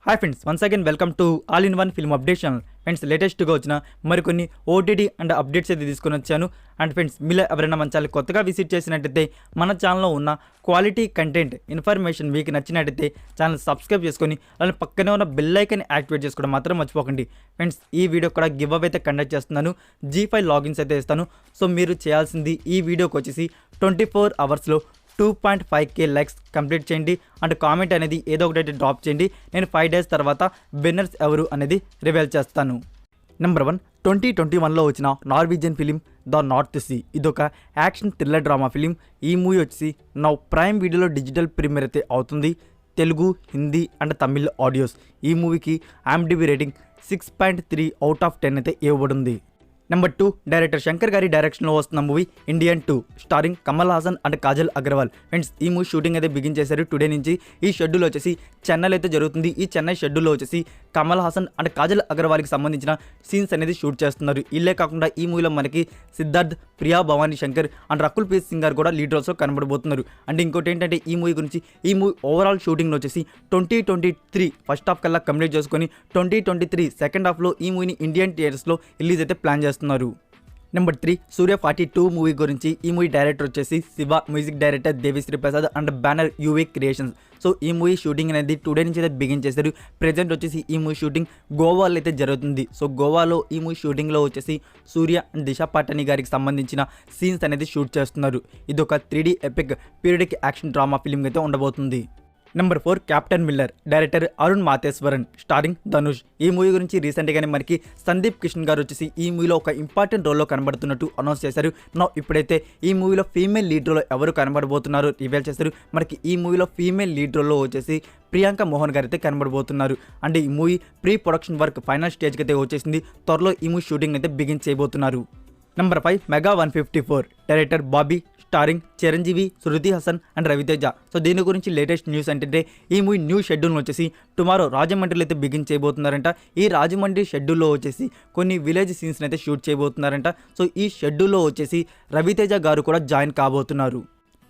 Hi friends, once again welcome to all in one film update channel. Friends, లేటెస్ట్గా వచ్చిన మరికొన్ని OTT and updates అయితే తీసుకొని వచ్చాను. అండ్ ఫ్రెండ్స్, మీలో ఎవరైనా మన ఛానల్ కొత్తగా విజిట్ చేసినట్టయితే మన ఛానల్లో ఉన్న క్వాలిటీ కంటెంట్ ఇన్ఫర్మేషన్ మీకు నచ్చినట్టయితే ఛానల్ సబ్స్క్రైబ్ చేసుకొని అలానే పక్కనే ఉన్న బెల్ ఐకాన్ యాక్టివేట్ చేసుకోవడం మాత్రం మర్చిపోకండి. ఫ్రెండ్స్, ఈ వీడియో కూడా గివ్ అవే అయితే కండక్ట్ చేస్తున్నాను. G5 లాగిన్స్ అయితే ఇస్తాను. సో మీరు చేయాల్సింది ఈ వీడియోకి వచ్చేసి 24 అవర్స్లో 2.5K లైక్స్ కంప్లీట్ చేయండి అండ్ కామెంట్ అనేది ఏదో ఒకటి డ్రాప్ చేయండి. నేను 5 డేస్ తర్వాత విన్నర్స్ ఎవరు అనేది రివీల్ చేస్తాను. నెంబర్ 1, 2021లో వచ్చిన Norwegian film the North Sea. ఇదొక యాక్షన్ థ్రిల్లర్ డ్రామా ఫిలిం. ఈ మూవీ వచ్చి నౌ ప్రైమ్ వీడియోలో డిజిటల్ ప్రీమియర్ అయితే అవుతుంది. Telugu, Hindi and Tamil audios. ఈ మూవీకి IMDb రేటింగ్ 6.3 అవుట్ ఆఫ్ 10 అయితే ఇవ్వబడింది. నెంబర్ 2, డైరెక్టర్ శంకర్ గారి డైరెక్షన్లో వస్తున్న movie Indian 2 starring Kamal Haasan and Kajal Agarwal. Friends, ఈ మూవీ షూటింగ్ అయితే బిగిన్ చేశారు టుడే నుంచి. ఈ షెడ్యూల్ వచ్చేసి చెన్నైలో అయితే జరుగుతుంది. ఈ చెన్నై షెడ్యూల్లో వచ్చేసి కమల్ హాసన్ అండ్ కాజల్ అగర్వాల్కి సంబంధించిన సీన్స్ అనేది షూట్ చేస్తున్నారు. ఇల్లే కాకుండా ఈ మూవీలో మనకి సిద్ధార్థ్, ప్రియా భవానీ శంకర్ అండ్ రకుల్ ప్రీత్ సింగ్ గారు కూడా లీడ్ రోల్స్లో కనబడబోతున్నారు. అండ్ ఇంకోటి ఏంటంటే ఈ మూవీ గురించి, ఈ మూవీ ఓవరాల్ షూటింగ్లో వచ్చేసి 2023 ఫస్ట్ హాఫ్ కల్లా కంప్లీట్ చేసుకొని 2023 సెకండ్ హాఫ్లో ఈ మూవీని ఇండియన్ థియేటర్స్లో రిలీజ్ అయితే ప్లాన్ చేస్తున్నారు. నెంబర్ 3, సూర్య 42 మూవీ గురించి. ఈ మూవీ డైరెక్టర్ వచ్చేసి Shiva, music director Devi Sri Prasad and banner యువే creations. So ఈ మూవీ షూటింగ్ అనేది టుడే నుంచి అయితే బిగిన్ చేశారు. ప్రెజెంట్ వచ్చేసి ఈ మూవీ షూటింగ్ గోవాలో అయితే జరుగుతుంది. సో గోవాలో ఈ మూవీ షూటింగ్లో వచ్చేసి సూర్య అండ్ దిశా పటాని గారికి సంబంధించిన సీన్స్ అనేది షూట్ చేస్తున్నారు. ఇది ఒక 3D epic periodic action drama film అయితే ఉండబోతుంది. Number 4, captain Miller. Director Arun Matheswaran, starring Dhanush. ఈ మూవీ గురించి రీసెంట్గానే మనకి సందీప్ కిషన్ గారు వచ్చేసి ఈ మూవీలో ఒక ఇంపార్టెంట్ రోల్లో కనబడుతున్నట్టు అనౌన్స్ చేశారు. ఇప్పుడైతే ఈ మూవీలో ఫీమేల్ లీడ్ రోల్లో ఎవరు కనబడబోతున్నారో రివీల్ చేశారు. మనకి ఈ మూవీలో ఫీమేల్ లీడ్ రోల్లో వచ్చేసి ప్రియాంక మోహన్ గారు అయితే కనబడబోతున్నారు. అండ్ ఈ movie pre production work final స్టేజ్కి అయితే వచ్చేసింది. త్వరలో ఈ మూవీ షూటింగ్ అయితే బిగిన్ చేయబోతున్నారు. Number 5, mega 154. Director Bobby, starring Chiranjeevi, Shruti Haasan and Ravi Teja. So దీని గురించి లేటెస్ట్ న్యూస్ అంటే ఈ మూవీ న్యూ షెడ్యూల్ వచ్చేసి టుమారో రాజమండ్రిలో అయితే బిగిన్ చేయబోతున్నారంట. ఈ రాజమండ్రి షెడ్యూల్లో వచ్చేసి కొన్ని విలేజ్ సీన్స్ని అయితే షూట్ చేయబోతున్నారంట. సో ఈ షెడ్యూల్లో వచ్చేసి రవితేజ గారు కూడా జాయిన్ కాబోతున్నారు.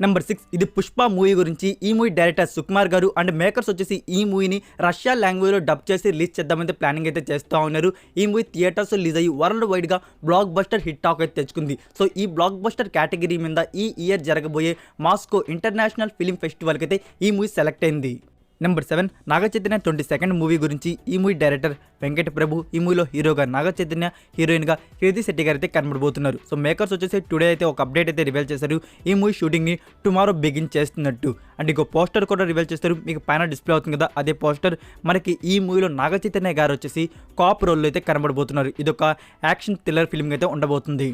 నెంబర్ 6, ఇది పుష్ప మూవీ గురించి. ఈ మూవీ డైరెక్టర్ సుకుమార్ గారు అండ్ మేకర్స్ వచ్చేసి ఈ మూవీని రష్యా లాంగ్వేజ్లో డబ్ చేసి రిలీజ్ చేద్దామైతే ప్లానింగ్ అయితే చేస్తూ ఉన్నారు. ఈ మూవీ థియేటర్స్ రిలీజ్ అయ్యి వరల్డ్ వైడ్గా బ్లాక్ బస్టర్ హిట్ టాక్ అయితే తెచ్చుకుంది. సో ఈ బ్లాక్ బస్టర్ కేటగిరీ మీద ఈ ఇయర్ జరగబోయే మాస్కో ఇంటర్నేషనల్ ఫిల్మ్ ఫెస్టివల్కి అయితే ఈ మూవీ సెలెక్ట్ అయింది. నెంబర్ 7, నాగచైతన్య 22nd మూవీ గురించి. ఈ మూవీ డైరెక్టర్ వెంకట ప్రభు. ఈ మూవీలో హీరోగా నాగచైతన్య, హీరోయిన్గా కీర్తి శెట్టి గారు అయితే కనబడబోతున్నారు. సో మేకర్స్ వచ్చేసి టుడే అయితే ఒక అప్డేట్ అయితే రివీల్ చేశారు. ఈ మూవీ షూటింగ్ని టుమారో బిగిన్ చేస్తున్నట్టు. అండ్ ఇంకో పోస్టర్ కూడా రివీల్ చేస్తారు. మీకు పైన డిస్ప్లే అవుతుంది కదా, అదే పోస్టర్. మనకి ఈ మూవీలో నాగచైతన్య గారు వచ్చేసి కాప్ రోల్లో అయితే కనబడబోతున్నారు. ఇది ఒక యాక్షన్ థ్రిల్లర్ ఫిల్మ్ అయితే ఉండబోతుంది.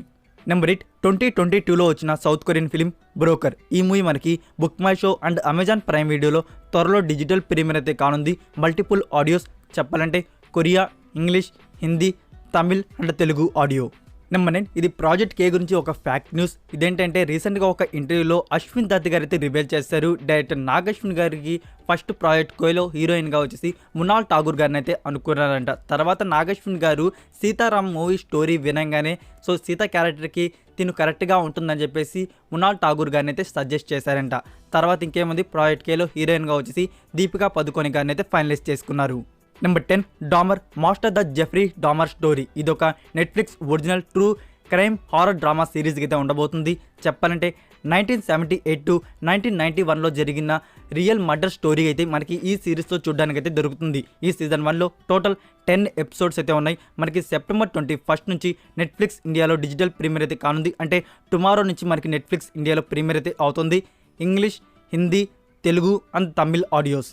నెంబర్ 8, 2022లో వచ్చిన సౌత్ కొరియన్ ఫిలిం బ్రోకర్. ఈ మూవీ మనకి book my show and Amazon Prime వీడియోలో త్వరలో డిజిటల్ ప్రీమియర్ అయితే కానుంది. మల్టిపుల్ ఆడియోస్, చెప్పాలంటే Korea, English, Hindi, Tamil and Telugu audio. Number 9, ఇది ప్రాజెక్ట్ K గురించి ఒక ఫ్యాక్ట్ న్యూస్. ఇదేంటంటే రీసెంట్గా ఒక ఇంటర్వ్యూలో అశ్విన్ దత్ గారు అయితే రివీల్ చేశారు. డైరెక్టర్ నాగశ్విన్ గారికి ఫస్ట్ ప్రాజెక్ట్ Kలో హీరోయిన్గా వచ్చేసి మునాల్ ఠాగూర్ గారిని అయితే అనుకున్నారంట. తర్వాత నాగశ్విన్ గారు సీతారాం మూవీ స్టోరీ వినంగానే సో సీత క్యారెక్టర్కి తిను కరెక్ట్గా ఉంటుందని చెప్పేసి మునాల్ ఠాగూర్ గారిని అయితే సజెస్ట్ చేశారంట. తర్వాత ఇంకేముంది, ప్రాజెక్ట్ Kలో హీరోయిన్గా వచ్చేసి దీపికా పదుకోని గారిని అయితే ఫైనలైజ్ చేసుకున్నారు. Number 10, Dahmer monster the Jeffrey Dahmer story. ఇదొక Netflix original true crime horror drama సిరీస్కి అయితే ఉండబోతుంది. చెప్పాలంటే 1978 to 1991లో జరిగిన రియల్ మర్డర్ స్టోరీ అయితే మనకి ఈ సిరీస్లో చూడడానికి అయితే దొరుకుతుంది. ఈ సీజన్ 1లో టోటల్ 10 ఎపిసోడ్స్ అయితే ఉన్నాయి. మనకి సెప్టెంబర్ 21 నుంచి నెట్ఫ్లిక్స్ ఇండియాలో డిజిటల్ ప్రీమియర్ అయితే కానుంది. అంటే టుమారో నుంచి మనకి నెట్ఫ్లిక్స్ ఇండియాలో ప్రీమియర్ అయితే అవుతుంది. English, Hindi, Telugu and Tamil audios.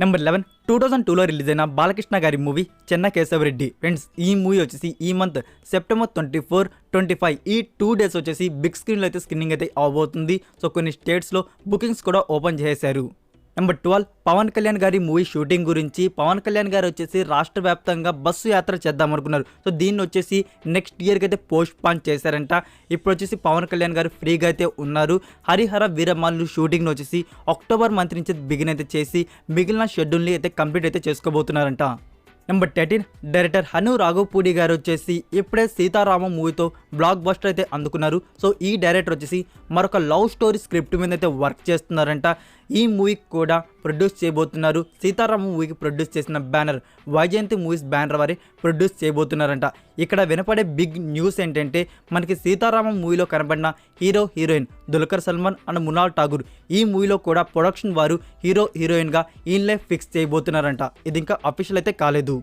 Number 11, 2002లో release అయిన బాలకృష్ణ గారి మూవీ చెన్న కేశవరెడ్డి. ఫ్రెండ్స్, ఈ మూవీ వచ్చేసి ఈ మంత్ సెప్టెంబర్ 24, 25 ఈ 2 డేస్ వచ్చేసి బిగ్ స్క్రీన్లో అయితే స్క్రీనింగ్ అయితే అవబోతుంది. సో కొన్ని స్టేట్స్లో బుకింగ్స్ కూడా ఓపెన్ చేశారు. నెంబర్ 12, పవన్ కళ్యాణ్ గారి మూవీ షూటింగ్ గురించి. పవన్ కళ్యాణ్ గారు వచ్చేసి రాష్ట్ర వ్యాప్తంగా బస్సు యాత్ర చేద్దాం అనుకున్నారు. సో దీన్ని వచ్చేసి నెక్స్ట్ ఇయర్కి అయితే పోస్ట్ పాన్ చేశారంట. ఇప్పుడు వచ్చేసి పవన్ కళ్యాణ్ గారు ఫ్రీగా అయితే ఉన్నారు. హరిహర వీరమల్లు షూటింగ్ను వచ్చేసి అక్టోబర్ మంత్ నుంచి బిగిన్ అయితే చేసి మిగిలిన షెడ్యూల్ని అయితే కంప్లీట్ అయితే చేసుకోబోతున్నారంట. నెంబర్ 13, డైరెక్టర్ హను రాఘవపూడి గారు వచ్చేసి ఇప్పుడే సీతారామ మూవీతో బ్లాక్ బస్టర్ అయితే అందుకున్నారు. సో ఈ డైరెక్టర్ వచ్చేసి మరొక లవ్ స్టోరీ స్క్రిప్ట్ మీద అయితే వర్క్ చేస్తున్నారంట. ఈ మూవీకి కూడా ప్రొడ్యూస్ చేయబోతున్నారు. సీతారామ మూవీకి ప్రొడ్యూస్ చేసిన బ్యానర్ వైజయంతి మూవీస్ బ్యానర్ వారి ప్రొడ్యూస్ చేయబోతున్నారంట. ఇక్కడ వినపడే బిగ్ న్యూస్ ఏంటంటే మనకి సీతారామ మూవీలో కనబడిన hero heroine Dulquer Salmaan and Mrunal Thakur ఈ మూవీలో కూడా ప్రొడక్షన్ వారు హీరో హీరోయిన్గా ఈయన్లే ఫిక్స్ చేయబోతున్నారంట. ఇది ఇంకా అఫీషియల్ అయితే కాలేదు.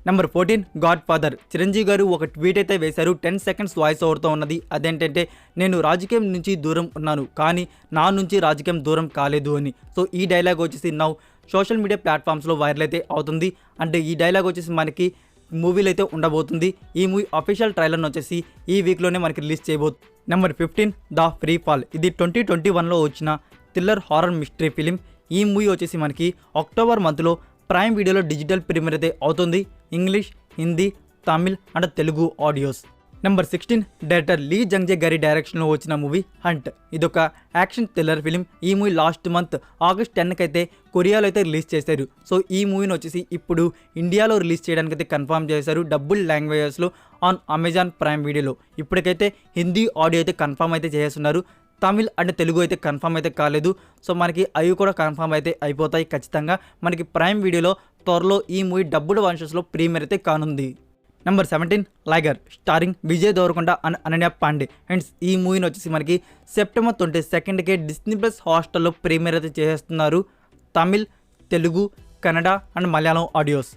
Number 14 God father. చిరంజీవి గారు ఒక ట్వీట్ అయితే వేశారు. 10 సెకండ్స్ వాయిస్ ఓవర్తో ఉన్నది. అదేంటంటే నేను రాజకీయం నుంచి దూరం ఉన్నాను కానీ నా నుంచి రాజకీయం దూరం కాలేదు అని. సో ఈ డైలాగ్ వచ్చేసి నౌ సోషల్ మీడియా ప్లాట్ఫామ్స్లో వైరల్ అయితే అవుతుంది. అంటే ఈ డైలాగ్ వచ్చేసి మనకి మూవీలో అయితే ఉండబోతుంది. ఈ మూవీ అఫీషియల్ ట్రైలర్ని వచ్చేసి ఈ వీక్లోనే మనకి రిలీజ్ చేయబోతుంది. Number 15 the free fall. ఇది 2021లో వచ్చిన థ్రిల్లర్ హారర్ మిస్టరీ ఫిలిం. ఈ మూవీ వచ్చేసి మనకి అక్టోబర్ మంత్లో ప్రైమ్ వీడియోలో డిజిటల్ ప్రీమియర్ అయితే అవుతుంది. English, Hindi, Tamil and Telugu audios. Number 16 director Lee Jungjae గారి డైరెక్షన్లో వచ్చిన మూవీ హంట్. ఇదొక యాక్షన్ థ్రిల్లర్ ఫిలిం. ఈ మూవీ లాస్ట్ మంత్ ఆగస్ట్ 10కి అయితే కొరియాలో అయితే రిలీజ్ చేశారు. సో ఈ మూవీని వచ్చేసి ఇప్పుడు ఇండియాలో రిలీజ్ చేయడానికి అయితే కన్ఫర్మ్ చేశారు డబుల్ లాంగ్వేజెస్లో ఆన్ అమెజాన్ ప్రైమ్ వీడియోలో. ఇప్పటికైతే హిందీ ఆడియో అయితే కన్ఫర్మ్ అయితే చేస్తున్నారు. తమిళ్ అండ్ తెలుగు అయితే కన్ఫర్మ్ అయితే కాలేదు. సో మనకి అవి కూడా కన్ఫర్మ్ అయితే అయిపోతాయి ఖచ్చితంగా. మనకి ప్రైమ్ వీడియోలో త్వరలో ఈ మూవీ డబ్బుడ్ వర్షన్స్లో ప్రీమియర్ అయితే కానుంది. Number 17 Liger starring Vijay Deverakonda and Ananya Panday. And ఈ మూవీని వచ్చేసి మనకి సెప్టెంబర్ 22కే డిస్నీ ప్లస్ హాట్స్టార్లో ప్రీమియర్ అయితే చేస్తున్నారు. Tamil, Telugu, Kannada and Malayalam audios.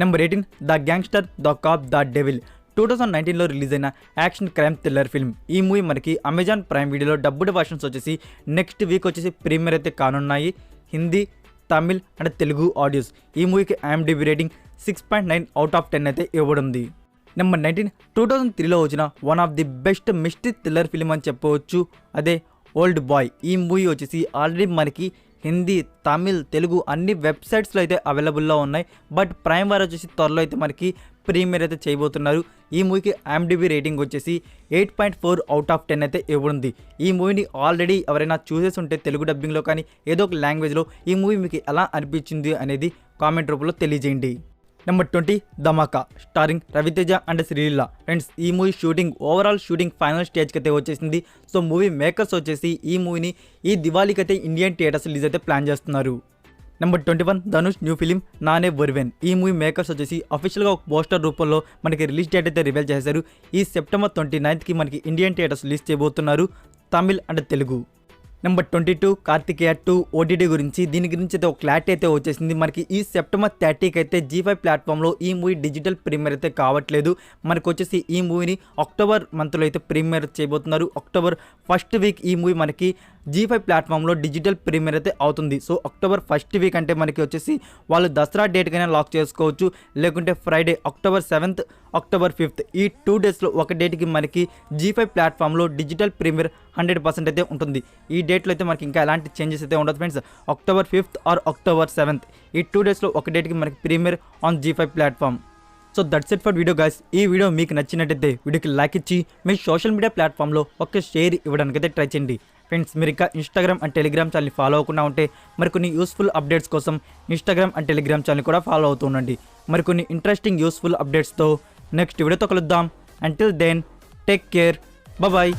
Number 18 the gangster, the cop, the devil. 2019లో రిలీజ్ అయిన యాక్షన్ క్రైమ్ థ్రిల్లర్ ఫిల్మ్. ఈ మూవీ మనకి అమెజాన్ ప్రైమ్ వీడియోలో డబ్బుడ్ వర్షన్స్ వచ్చేసి నెక్స్ట్ వీక్ వచ్చేసి ప్రీమియర్ అయితే కానున్నాయి. Hindi, Tamil and Telugu audios. ఈ మూవీకి IMDb రేటింగ్ 6.9 అవుట్ ఆఫ్ 10 అయితే ఇవ్వబడింది. నెంబర్ 19 2003లో వచ్చిన one of the best mystery thriller film అని చెప్పవచ్చు. అదే ఓల్డ్ బాయ్. ఈ మూవీ వచ్చేసి ఆల్రెడీ మనకి హిందీ, తమిళ్, తెలుగు అన్ని వెబ్సైట్స్లో అయితే అవైలబుల్లో ఉన్నాయి. బట్ ప్రైమ్ వారు వచ్చేసి త్వరలో అయితే మనకి ప్రీమియర్ అయితే చేయబోతున్నారు. ఈ మూవీకి IMDb రేటింగ్ వచ్చేసి 8.4 అవుట్ ఆఫ్ 10 అయితే ఇవ్వనుంది. ఈ మూవీని ఆల్రెడీ ఎవరైనా చూసేసి ఉంటే తెలుగు డబ్బింగ్లో కానీ ఏదో ఒక లాంగ్వేజ్లో ఈ మూవీ మీకు ఎలా అనిపించింది అనేది కామెంట్ రూపంలో తెలియజేయండి. Number 20 Dhamaka starring Raviteja and Sreeleela. Friends ఈ movie shooting overall shooting final స్టేజ్కి అయితే వచ్చేసింది. సో మూవీ మేకర్స్ వచ్చేసి ఈ మూవీని ఈ దివాళీకి అయితే ఇండియన్ థియేటర్స్ రిలీజ్ అయితే ప్లాన్ చేస్తున్నారు. నెంబర్ 21 ధనుష్ న్యూ ఫిలిం నానే బొర్వెన్. ఈ మూవీ మేకర్స్ వచ్చేసి అఫీషియల్గా ఒక పోస్టర్ రూపంలో మనకి రిలీజ్ డేట్ అయితే రివీల్ చేశారు. ఈ సెప్టెంబర్ 29కి మనకి ఇండియన్ థియేటర్స్ రిలీజ్ చేయబోతున్నారు Tamil and Telugu. Number 22 Karthikeya 2 OTT గురించి. దీని గురించి అయితే ఒక క్లారిటీ అయితే వచ్చేసింది. మనకి ఈ సెప్టెంబర్ 30కి అయితే G5 ప్లాట్ఫామ్లో ఈ మూవీ డిజిటల్ ప్రీమియర్ అయితే కావట్లేదు. మనకు వచ్చేసి ఈ మూవీని అక్టోబర్ మంత్లో అయితే ప్రీమియర్ చేయబోతున్నారు. అక్టోబర్ 1st వీక్ ఈ మూవీ మనకి G5 ప్లాట్ఫామ్లో డిజిటల్ ప్రీమియర్ అయితే అవుతుంది. సో అక్టోబర్ 1st వీక్ అంటే మనకి వచ్చేసి వాళ్ళు దసరా డేట్కైనా లాక్ చేసుకోవచ్చు. లేకుంటే Friday October 7th, October 5th ఈ 2 డేస్లో ఒక డేట్కి మనకి G5 ప్లాట్ఫామ్లో డిజిటల్ ప్రీమియర్ 100% అయితే ఉంటుంది. ఈ డేట్లో అయితే మనకి ఇంకా ఎలాంటి చేంజెస్ అయితే ఉండదు friends. October 5th or October 7th ఈ 2 డేస్లో ఒక డేట్కి మనకి premiere on G5 platform. So that's it for video guys. ఈ వీడియో మీకు నచ్చినట్టయితే వీడియోకి లైక్ ఇచ్చి మీ సోషల్ మీడియా ప్లాట్ఫామ్లో ఒక షేర్ ఇవ్వడానికి అయితే ట్రై చేయండి. ఫ్రెండ్స్ మీరు ఇంకా ఇన్స్టాగ్రామ్ అండ్ టెలిగ్రామ్ ఛానల్ని ఫాలో అవ్వకుండా ఉంటే మరికొన్ని యూస్ఫుల్ అప్డేట్స్ కోసం ఇన్స్టాగ్రామ్ అండ్ టెలిగ్రామ్ ఛానల్ కూడా ఫాలో అవుతూ ఉండండి. మరికొన్ని ఇంట్రెస్టింగ్ యూస్ఫుల్ అప్డేట్స్తో నెక్స్ట్ వీడియోతో కలుద్దాం. Until then take care, bye.